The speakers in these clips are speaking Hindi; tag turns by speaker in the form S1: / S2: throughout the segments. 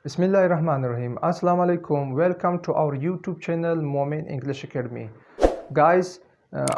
S1: Bismillahirrahmanirrahim. Assalamu alaikum. Welcome to our YouTube channel Momin English Academy. Guys,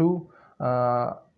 S1: 2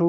S1: 2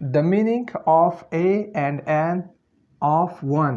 S1: The meaning of A and N of one.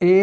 S1: A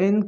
S1: N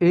S1: A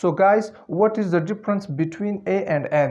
S1: So guys, what is the difference between A and N?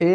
S1: A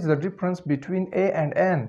S1: is the difference between A and N?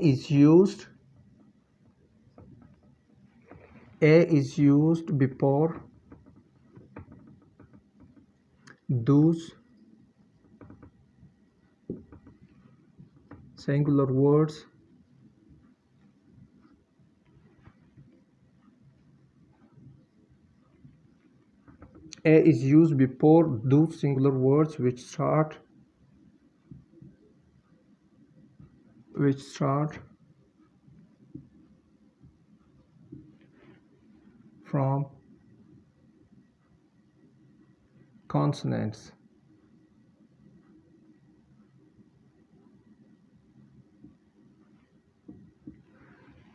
S1: is used before those singular words A is used before those singular words which start from consonants.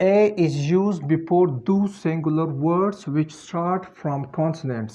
S1: A is used before those singular words which start from consonants.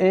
S1: A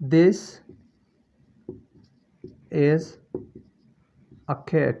S1: This is a cat.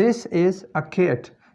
S1: this is a cat.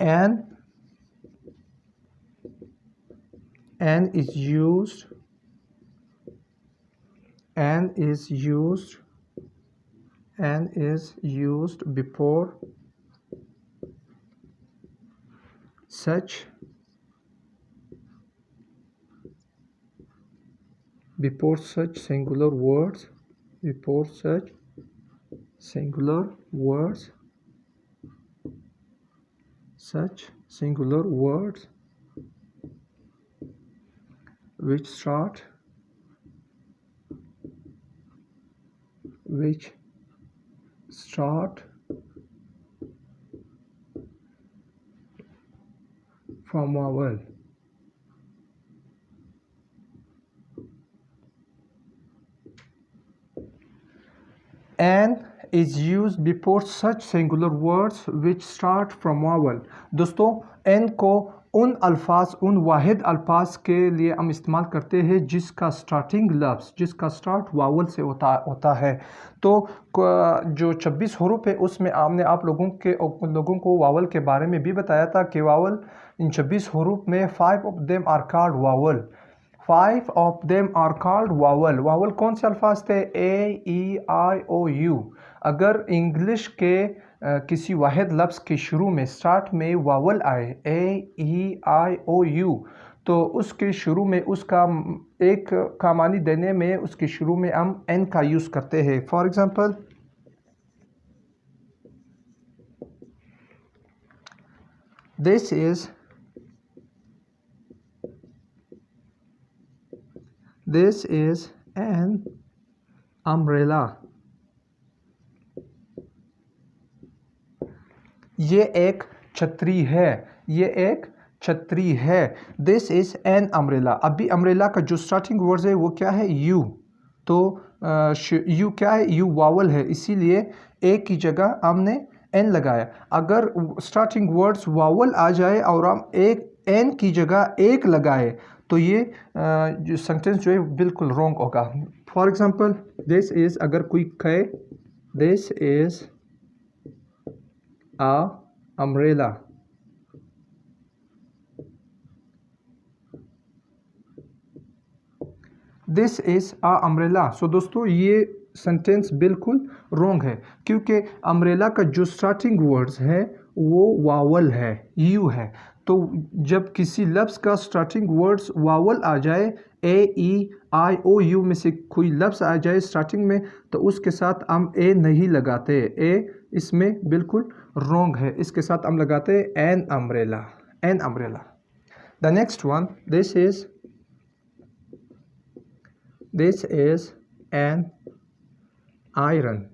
S1: N is used before such singular words singular words, such singular words which start from vowel. N is used before such singular words which start from vowel. दोस्तों N को उन अल्फाज, उन वाहिद अल्फाज के लिए हम इस्तेमाल करते हैं जिसका स्टार्टिंग लफ्ज़, जिसका स्टार्ट वावल से होता है। तो जो 26 हरूफ है उसमें हमने आप लोगों को वावल के बारे में भी बताया था कि वावल इन 26 हरूफ में 5 of them are called vowel. 5 of them are called vowel. Vowel कौन से अल्फाज थे? A, E, I, O, U। अगर इंग्लिश के किसी वाहिद लफ्ज़ के शुरू में स्टार्ट में वावल आए A, E, I, O, U, तो उसके शुरू में उसका एक का मानी देने में उसके शुरू में हम N का यूज़ करते हैं। For example This is an umbrella. ये एक छतरी है, ये एक छतरी है। This is an umbrella। अभी umbrella का जो स्टार्टिंग वर्ड है वो क्या है? U। तो U क्या है? U वावल है, इसीलिए A की जगह हमने N लगाया। अगर स्टार्टिंग वर्ड्स वावल आ जाए और हम एक N की जगह एक लगाए तो ये जो सेंटेंस जो है बिल्कुल रॉन्ग होगा। फॉर एग्ज़ाम्पल दिस इज़, अगर कोई कहे this is a umbrella, this is a umbrella. So दोस्तों ये सेंटेंस बिल्कुल रॉन्ग है क्योंकि अम्ब्रेला का जो स्टार्टिंग वर्ड्स है वो वावल है, यू है। तो जब किसी लफ्ज़ का स्टार्टिंग वर्ड्स वावल आ जाए, A, E, I, O, U में से कोई लफ्ज़ आ जाए स्टार्टिंग में, तो उसके साथ हम A नहीं लगाते। A इसमें बिल्कुल रॉन्ग है, इसके साथ हम लगाते an umbrella, an umbrella. The next one, this is an iron.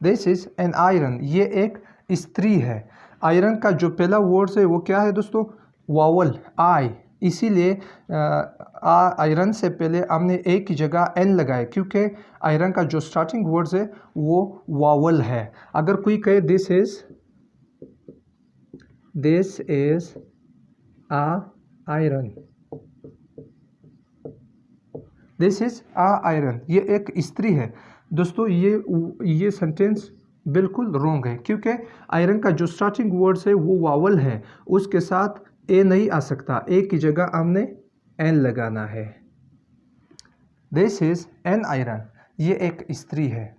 S1: This is an iron, ये एक इस्त्री है। आयरन का जो पहला वर्ड है वो क्या है दोस्तों? वावल, आई। इसीलिए आयरन से पहले हमने ए की जगह एन लगाए क्योंकि आयरन का जो स्टार्टिंग वर्ड है वो वावल है। अगर कोई कहे this is a iron, this is a iron, ये एक इस्त्री है। दोस्तों ये सेंटेंस बिल्कुल रॉन्ग है क्योंकि आयरन का जो स्टार्टिंग वर्ड्स है वो वावल है, उसके साथ ए नहीं आ सकता, ए की जगह हमने एन लगाना है। दिस इज़ एन आयरन, ये एक इस्त्री है।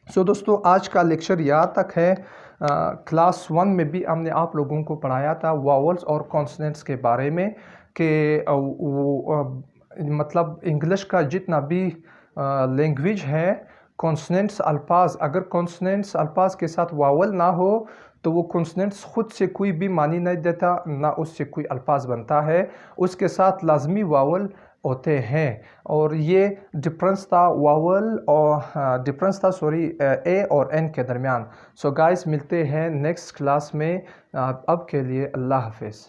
S1: सो दोस्तों आज का लेक्चर यहाँ तक है। क्लास 1 में भी हमने आप लोगों को पढ़ाया था वावल्स और कॉन्सोनेंट्स के बारे में कि मतलब इंग्लिश का जितना भी लैंग्वेज है, कॉन्सोनेंट्स अल्फाज, अगर कॉन्सोनेंट्स अल्फाज के साथ वावल ना हो तो वो कॉन्सोनेंट्स खुद से कोई भी मानी नहीं देता, ना उससे कोई अल्फाज बनता है, उसके साथ लाजमी वावल होते हैं। और ये डिफरेंस था ए और एन के दरमियान। सो गाइस मिलते हैं नेक्स्ट क्लास में, अब के लिए अल्लाह हाफिज़।